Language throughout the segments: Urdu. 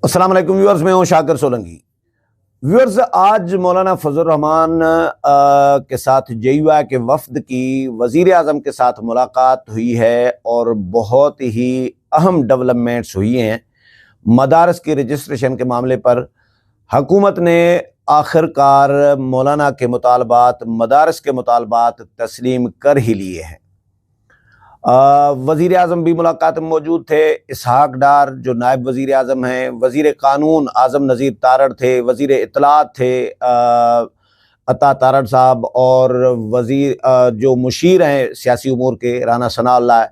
السلام علیکم ویورز، میں ہوں شاکر سولنگی۔ ویورز، آج مولانا فضل الرحمان کے ساتھ JUI کے وفد کی وزیر اعظم کے ساتھ ملاقات ہوئی ہے اور بہت ہی اہم ڈیولپمنٹس ہوئی ہیں۔ مدارس کی رجسٹریشن کے معاملے پر حکومت نے آخر کار مولانا کے مطالبات، مدارس کے مطالبات تسلیم کر ہی لیے ہیں۔ وزیر اعظم بھی ملاقات میں موجود تھے۔ اسحاق ڈار جو نائب وزیر اعظم ہیں، وزیر قانون اعظم نذیر تارڑ تھے، وزیر اطلاعات تھے عطا تارڑ صاحب، اور وزیر جو مشیر ہیں سیاسی امور کے رانا ثناء اللہ،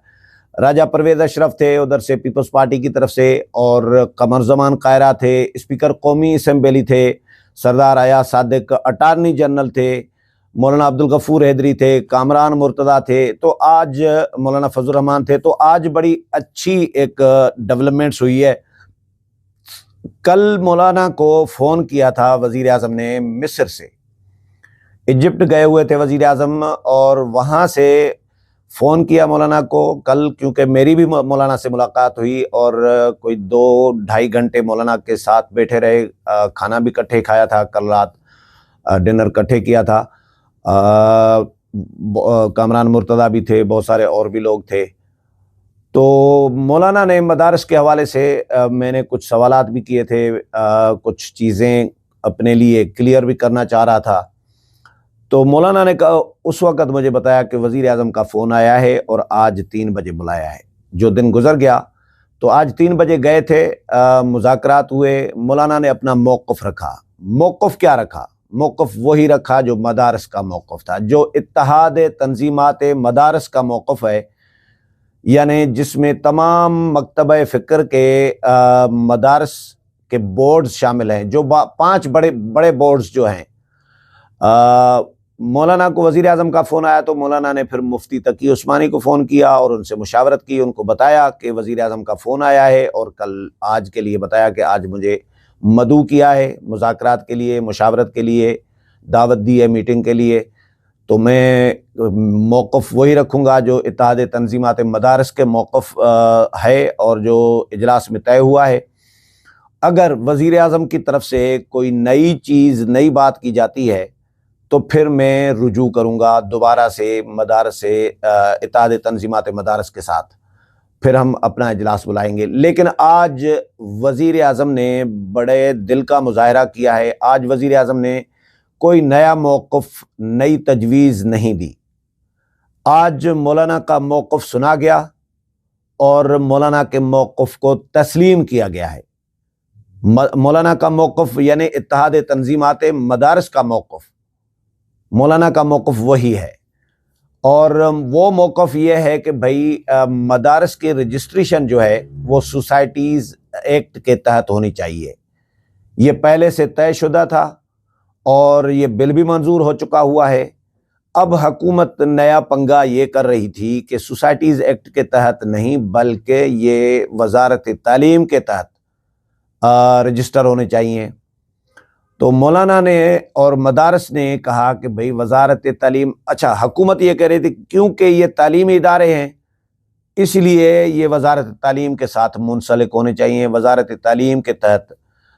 راجہ پرویز اشرف تھے ادھر سے پیپلز پارٹی کی طرف سے، اور قمر زمان قائرہ تھے، اسپیکر قومی اسمبلی تھے، سردار ایاز صادق اٹارنی جنرل تھے، مولانا عبدالغفور حیدری تھے، کامران مرتضیٰ تھے، تو آج مولانا فضل الرحمان تھے۔ تو آج بڑی اچھی ایک ڈیولپمنٹس ہوئی ہے۔ کل مولانا کو فون کیا تھا وزیر اعظم نے مصر سے، ایجپٹ گئے ہوئے تھے وزیر اعظم، اور وہاں سے فون کیا مولانا کو کل، کیونکہ میری بھی مولانا سے ملاقات ہوئی اور کوئی 2-2.5 گھنٹے مولانا کے ساتھ بیٹھے رہے، کھانا بھی اکٹھے کھایا تھا، کل رات ڈنر اکٹھے کیا تھا۔ کامران مرتضیٰ بھی تھے، بہت سارے اور بھی لوگ تھے۔ تو مولانا نے مدارس کے حوالے سے میں نے کچھ سوالات بھی کیے تھے، کچھ چیزیں اپنے لیے کلیئر بھی کرنا چاہ رہا تھا۔ تو مولانا نے اس وقت مجھے بتایا کہ وزیر اعظم کا فون آیا ہے اور آج 3 بجے بلایا ہے۔ جو دن گزر گیا تو آج 3 بجے گئے تھے، مذاکرات ہوئے، مولانا نے اپنا موقف رکھا۔ موقف کیا رکھا؟ موقف وہی رکھا جو مدارس کا موقف تھا، جو اتحاد تنظیمات مدارس کا موقف ہے، یعنی جس میں تمام مکتبہ فکر کے مدارس کے بورڈز شامل ہیں، جو 5 بڑے بورڈز جو ہیں۔ مولانا کو وزیر اعظم کا فون آیا تو مولانا نے پھر مفتی تقی عثمانی کو فون کیا اور ان سے مشاورت کی، ان کو بتایا کہ وزیر اعظم کا فون آیا ہے، اور آج کے لیے بتایا کہ آج مجھے مدعو کیا ہے مذاکرات کے لیے، مشاورت کے لیے دعوت دی ہے میٹنگ کے لیے۔ تو میں موقف وہی رکھوں گا جو اتحاد تنظیمات مدارس کے موقف ہے اور جو اجلاس میں طے ہوا ہے۔ اگر وزیر اعظم کی طرف سے کوئی نئی چیز، نئی بات کی جاتی ہے تو پھر میں رجوع کروں گا دوبارہ سے مدارس سے، اتحاد تنظیمات مدارس کے ساتھ، پھر ہم اپنا اجلاس بلائیں گے۔ لیکن آج وزیر اعظم نے بڑے دل کا مظاہرہ کیا ہے۔ آج وزیر اعظم نے کوئی نیا موقف، نئی تجویز نہیں دی۔ آج مولانا کا موقف سنا گیا اور مولانا کے موقف کو تسلیم کیا گیا ہے۔ مولانا کا موقف یعنی اتحاد تنظیمات مدارس کا موقف، مولانا کا موقف وہی ہے، اور وہ موقف یہ ہے کہ بھائی مدارس کی رجسٹریشن جو ہے وہ سوسائٹیز ایکٹ کے تحت ہونی چاہیے۔ یہ پہلے سے طے شدہ تھا اور یہ بل بھی منظور ہو چکا ہوا ہے۔ اب حکومت نیا پنگا یہ کر رہی تھی کہ سوسائٹیز ایکٹ کے تحت نہیں، بلکہ یہ وزارت تعلیم کے تحت رجسٹر ہونے چاہیے۔ تو مولانا نے اور مدارس نے کہا کہ بھئی وزارت تعلیم، اچھا حکومت یہ کہہ رہی تھی کیونکہ یہ تعلیمی ادارے ہیں اس لیے یہ وزارت تعلیم کے ساتھ منسلک ہونے چاہیے، وزارت تعلیم کے تحت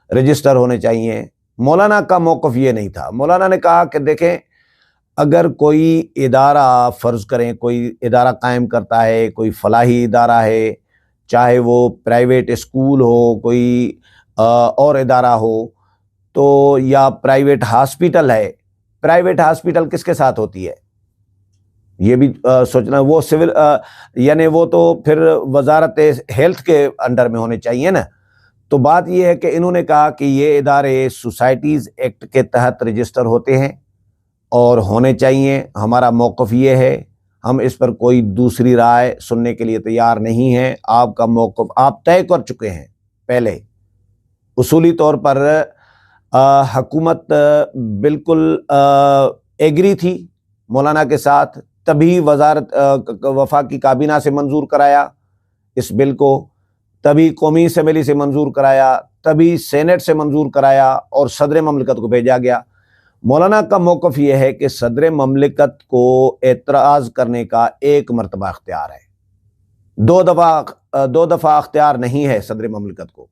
رجسٹر ہونے چاہیے۔ مولانا کا موقف یہ نہیں تھا۔ مولانا نے کہا کہ دیکھیں، اگر کوئی ادارہ، فرض کریں کوئی ادارہ قائم کرتا ہے، کوئی فلاحی ادارہ ہے، چاہے وہ پرائیویٹ اسکول ہو، کوئی اور ادارہ ہو، تو یا پرائیویٹ ہاسپیٹل ہے، پرائیویٹ ہاسپیٹل کس کے ساتھ ہوتی ہے یہ بھی سوچنا، وہ سول یعنی وہ تو پھر وزارت ہیلتھ کے انڈر میں ہونے چاہیے نا۔ تو بات یہ ہے کہ انہوں نے کہا کہ یہ ادارے سوسائٹیز ایکٹ کے تحت رجسٹر ہوتے ہیں اور ہونے چاہیے۔ ہمارا موقف یہ ہے، ہم اس پر کوئی دوسری رائے سننے کے لیے تیار نہیں ہیں۔ آپ کا موقف آپ طے کر چکے ہیں پہلے۔ اصولی طور پر حکومت بالکل ایگری تھی مولانا کے ساتھ، تبھی وزارت وفاقی کابینہ سے منظور کرایا اس بل کو، تبھی قومی اسمبلی سے منظور کرایا، تبھی سینٹ سے منظور کرایا اور صدر مملکت کو بھیجا گیا۔ مولانا کا موقف یہ ہے کہ صدر مملکت کو اعتراض کرنے کا 1 مرتبہ اختیار ہے، 2 دفعہ اختیار نہیں ہے صدر مملکت کو۔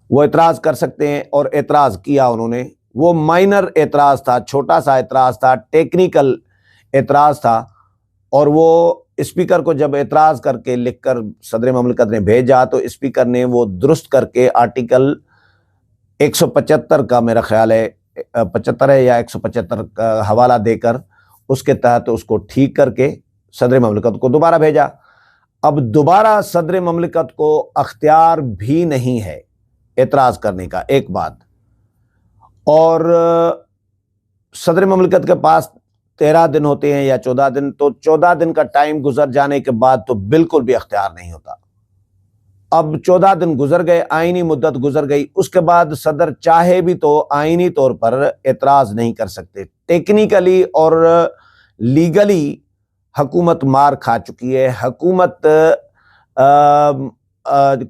وہ اعتراض کر سکتے ہیں، اور اعتراض کیا انہوں نے۔ وہ مائنر اعتراض تھا، چھوٹا سا اعتراض تھا، ٹیکنیکل اعتراض تھا، اور وہ اسپیکر کو جب اعتراض کر کے لکھ کر صدر مملکت نے بھیجا تو اسپیکر نے وہ درست کر کے آرٹیکل 175 کا، میرا خیال ہے 75 ہے یا 175 کا حوالہ دے کر اس کے تحت اس کو ٹھیک کر کے صدر مملکت کو دوبارہ بھیجا۔ اب دوبارہ صدر مملکت کو اختیار بھی نہیں ہے اعتراض کرنے کا، ایک بات، اور صدر مملکت کے پاس 13 دن ہوتے ہیں یا 14 دن، تو 14 دن کا ٹائم گزر جانے کے بعد تو بالکل بھی اختیار نہیں ہوتا۔ اب 14 دن گزر گئے، آئینی مدت گزر گئی، اس کے بعد صدر چاہے بھی تو آئینی طور پر اعتراض نہیں کر سکتے۔ ٹیکنیکلی اور لیگلی حکومت مار کھا چکی ہے، حکومت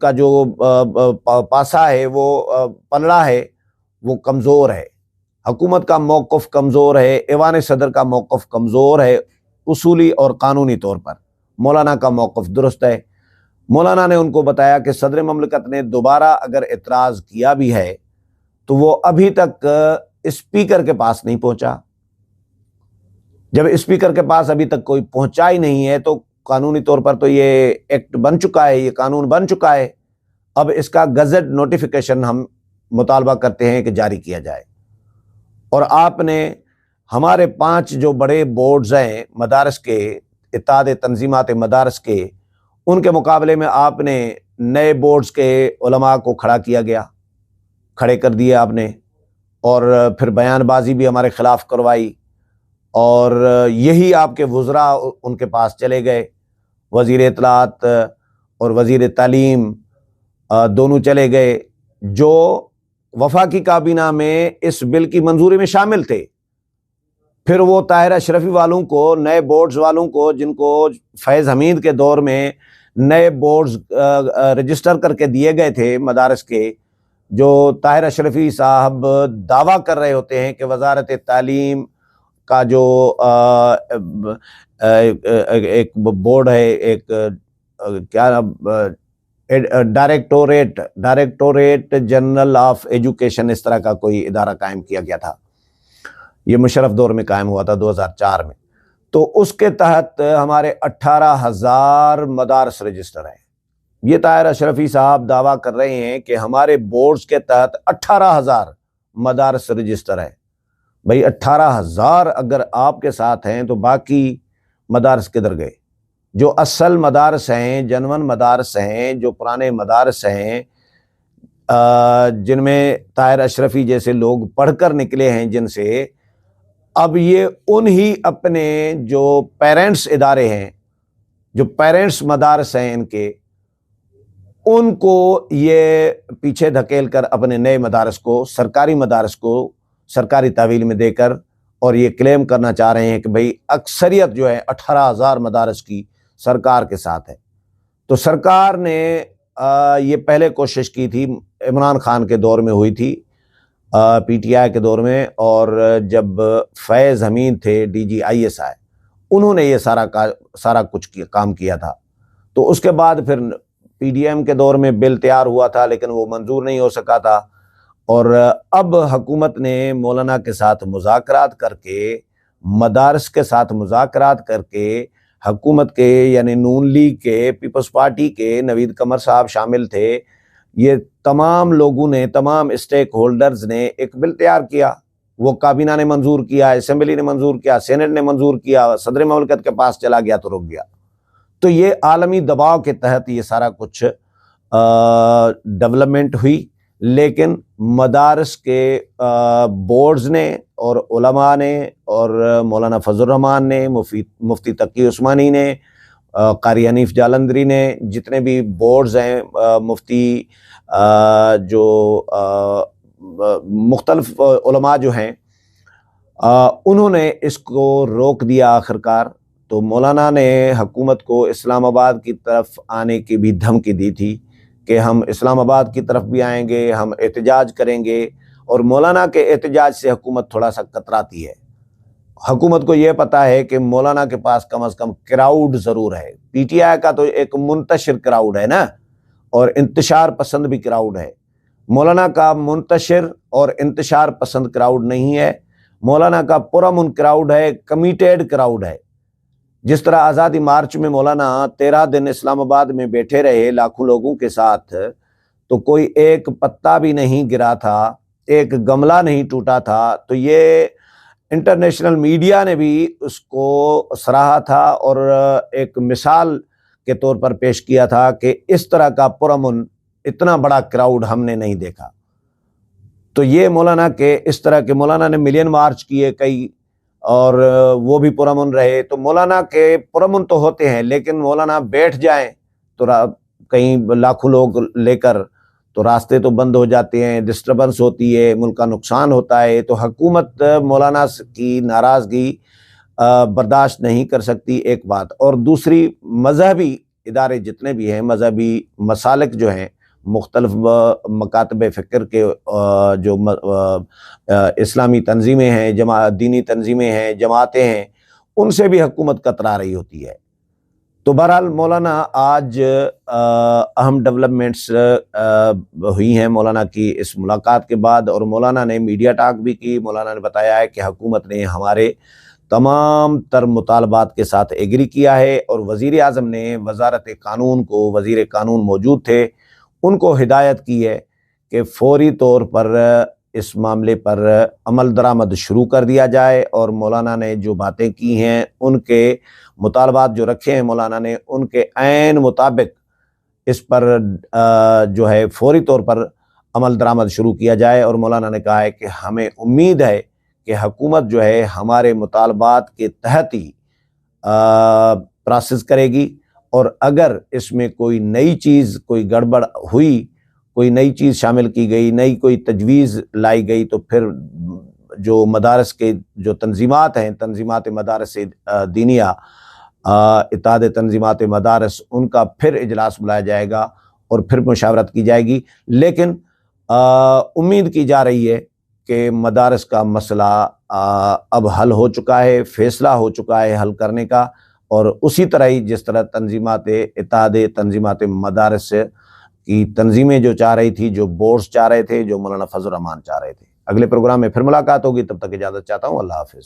کا جو پاسا ہے، وہ پلڑا ہے، وہ کمزور ہے، حکومت کا موقف کمزور ہے، ایوان صدر کا موقف کمزور ہے اصولی اور قانونی طور پر۔ مولانا کا موقف درست ہے۔ مولانا نے ان کو بتایا کہ صدر مملکت نے دوبارہ اگر اعتراض کیا بھی ہے تو وہ ابھی تک اسپیکر کے پاس نہیں پہنچا۔ جب اسپیکر کے پاس ابھی تک کوئی پہنچا ہی نہیں ہے تو قانونی طور پر تو یہ ایکٹ بن چکا ہے، یہ قانون بن چکا ہے۔ اب اس کا گزٹ نوٹیفیکیشن ہم مطالبہ کرتے ہیں کہ جاری کیا جائے۔ اور آپ نے ہمارے 5 جو بڑے بورڈز ہیں مدارس کے، اتحاد تنظیمات مدارس کے، ان کے مقابلے میں آپ نے نئے بورڈز کے علماء کو کھڑے کر دیے آپ نے، اور پھر بیان بازی بھی ہمارے خلاف کروائی، اور یہی آپ کے وزراء ان کے پاس چلے گئے، وزیر اطلاعات اور وزیر تعلیم دونوں چلے گئے، جو وفاقی کابینہ میں اس بل کی منظوری میں شامل تھے۔ پھر وہ طاہر اشرفی والوں کو، نئے بورڈز والوں کو، جن کو فیض حمید کے دور میں نئے بورڈز رجسٹر کر کے دیے گئے تھے مدارس کے، جو طاہر اشرفی صاحب دعویٰ کر رہے ہوتے ہیں کہ وزارت تعلیم کا جو ایک بورڈ ہے، ایک کیا ڈائریکٹوریٹ جنرل آف ایجوکیشن، اس طرح کا کوئی ادارہ قائم کیا گیا تھا، یہ مشرف دور میں قائم ہوا تھا 2004 میں، تو اس کے تحت ہمارے 18,000 مدارس رجسٹر ہیں۔ یہ طاہر اشرفی صاحب دعویٰ کر رہے ہیں کہ ہمارے بورڈز کے تحت 18,000 مدارس رجسٹر ہے۔ بھئی 18,000 اگر آپ کے ساتھ ہیں تو باقی مدارس کدھر گئے؟ جو اصل مدارس ہیں، جنون مدارس ہیں، جو پرانے مدارس ہیں، جن میں طاہر اشرفی جیسے لوگ پڑھ کر نکلے ہیں، جن سے اب یہ انہی اپنے جو پیرنٹس ادارے ہیں، جو پیرنٹس مدارس ہیں ان کو یہ پیچھے دھکیل کر اپنے نئے مدارس کو، سرکاری مدارس کو سرکاری تحویل میں دے کر، اور یہ کلیم کرنا چاہ رہے ہیں کہ بھئی اکثریت جو ہے 18,000 مدارس کی سرکار کے ساتھ ہے۔ تو سرکار نے یہ پہلے کوشش کی تھی، عمران خان کے دور میں ہوئی تھی، پی ٹی آئی کے دور میں، اور جب فیض حمید تھے DGISI، انہوں نے یہ سارا کچھ کام کیا تھا۔ تو اس کے بعد پھر PDM کے دور میں بل تیار ہوا تھا، لیکن وہ منظور نہیں ہو سکا تھا، اور اب حکومت نے مولانا کے ساتھ مذاکرات کر کے، مدارس کے ساتھ مذاکرات کر کے، حکومت کے یعنی نون لیگ کے، پیپلز پارٹی کے، نوید قمر صاحب شامل تھے، یہ تمام لوگوں نے، تمام اسٹیک ہولڈرز نے ایک بل تیار کیا۔ وہ کابینہ نے منظور کیا، اسمبلی نے منظور کیا، سینٹ نے منظور کیا، صدر مملکت کے پاس چلا گیا تو رک گیا۔ تو یہ عالمی دباؤ کے تحت یہ سارا کچھ ڈیولپمنٹ ہوئی، لیکن مدارس کے بورڈز نے اور علماء نے اور مولانا فضل الرحمان نے، مفتی تقی عثمانی نے، قاری حنیف جالندری نے، جتنے بھی بورڈز ہیں، مفتی جو مختلف علماء جو ہیں، انہوں نے اس کو روک دیا آخرکار۔ تو مولانا نے حکومت کو اسلام آباد کی طرف آنے کی بھی دھمکی دی تھی کہ ہم اسلام آباد کی طرف بھی آئیں گے، ہم احتجاج کریں گے، اور مولانا کے احتجاج سے حکومت تھوڑا سا کتراتی ہے۔ حکومت کو یہ پتہ ہے کہ مولانا کے پاس کم از کم کراؤڈ ضرور ہے، پی ٹی آئی کا تو ایک منتشر کراؤڈ ہے نا، اور انتشار پسند بھی کراؤڈ ہے۔ مولانا کا منتشر اور انتشار پسند کراؤڈ نہیں ہے، مولانا کا پرامن کراؤڈ ہے، کمیٹیڈ کراؤڈ ہے۔ جس طرح آزادی مارچ میں مولانا 13 دن اسلام آباد میں بیٹھے رہے لاکھوں لوگوں کے ساتھ، تو کوئی ایک پتا بھی نہیں گرا تھا، ایک گملہ نہیں ٹوٹا تھا، تو یہ انٹرنیشنل میڈیا نے بھی اس کو سراہا تھا اور ایک مثال کے طور پر پیش کیا تھا کہ اس طرح کا پرامن اتنا بڑا کراؤڈ ہم نے نہیں دیکھا۔ تو یہ مولانا کے اس طرح کے مولانا نے ملین مارچ کیے کئی، اور وہ بھی پرامن رہے۔ تو مولانا کے پرامن تو ہوتے ہیں، لیکن مولانا بیٹھ جائیں تو کہیں لاکھوں لوگ لے کر تو راستے تو بند ہو جاتے ہیں، ڈسٹربنس ہوتی ہے، ملک کا نقصان ہوتا ہے۔ تو حکومت مولانا کی ناراضگی برداشت نہیں کر سکتی، ایک بات۔ اور دوسری، مذہبی ادارے جتنے بھی ہیں، مذہبی مسالک جو ہیں، مختلف مکاتب فکر کے جو اسلامی تنظیمیں ہیں، دینی تنظیمیں ہیں، جماعتیں ہیں، ان سے بھی حکومت کترا رہی ہوتی ہے۔ تو بہرحال مولانا آج اہم ڈیولپمنٹس ہوئی ہیں مولانا کی اس ملاقات کے بعد، اور مولانا نے میڈیا ٹاک بھی کی۔ مولانا نے بتایا ہے کہ حکومت نے ہمارے تمام تر مطالبات کے ساتھ ایگری کیا ہے، اور وزیر اعظم نے وزارت قانون کو، وزیر قانون موجود تھے، ان کو ہدایت کی ہے کہ فوری طور پر اس معاملے پر عمل درآمد شروع کر دیا جائے، اور مولانا نے جو باتیں کی ہیں، ان کے مطالبات جو رکھے ہیں مولانا نے، ان کے عین مطابق اس پر جو ہے فوری طور پر عمل درآمد شروع کیا جائے۔ اور مولانا نے کہا ہے کہ ہمیں امید ہے کہ حکومت جو ہے ہمارے مطالبات کے تحت ہی پروسیس کرے گی، اور اگر اس میں کوئی نئی چیز، کوئی گڑبڑ ہوئی، کوئی نئی چیز شامل کی گئی، نئی کوئی تجویز لائی گئی، تو پھر جو مدارس کے جو تنظیمات ہیں، تنظیمات مدارس دینیہ، اتحاد تنظیمات مدارس، ان کا پھر اجلاس بلایا جائے گا اور پھر مشاورت کی جائے گی۔ لیکن امید کی جا رہی ہے کہ مدارس کا مسئلہ اب حل ہو چکا ہے، فیصلہ ہو چکا ہے حل کرنے کا، اور اسی طرح ہی جس طرح تنظیمات اتحاد تنظیمات مدارس کی تنظیمیں جو چاہ رہی تھی، جو بورڈز چاہ رہے تھے، جو مولانا فضل الرحمان چاہ رہے تھے۔ اگلے پروگرام میں پھر ملاقات ہوگی، تب تک اجازت چاہتا ہوں، اللہ حافظ۔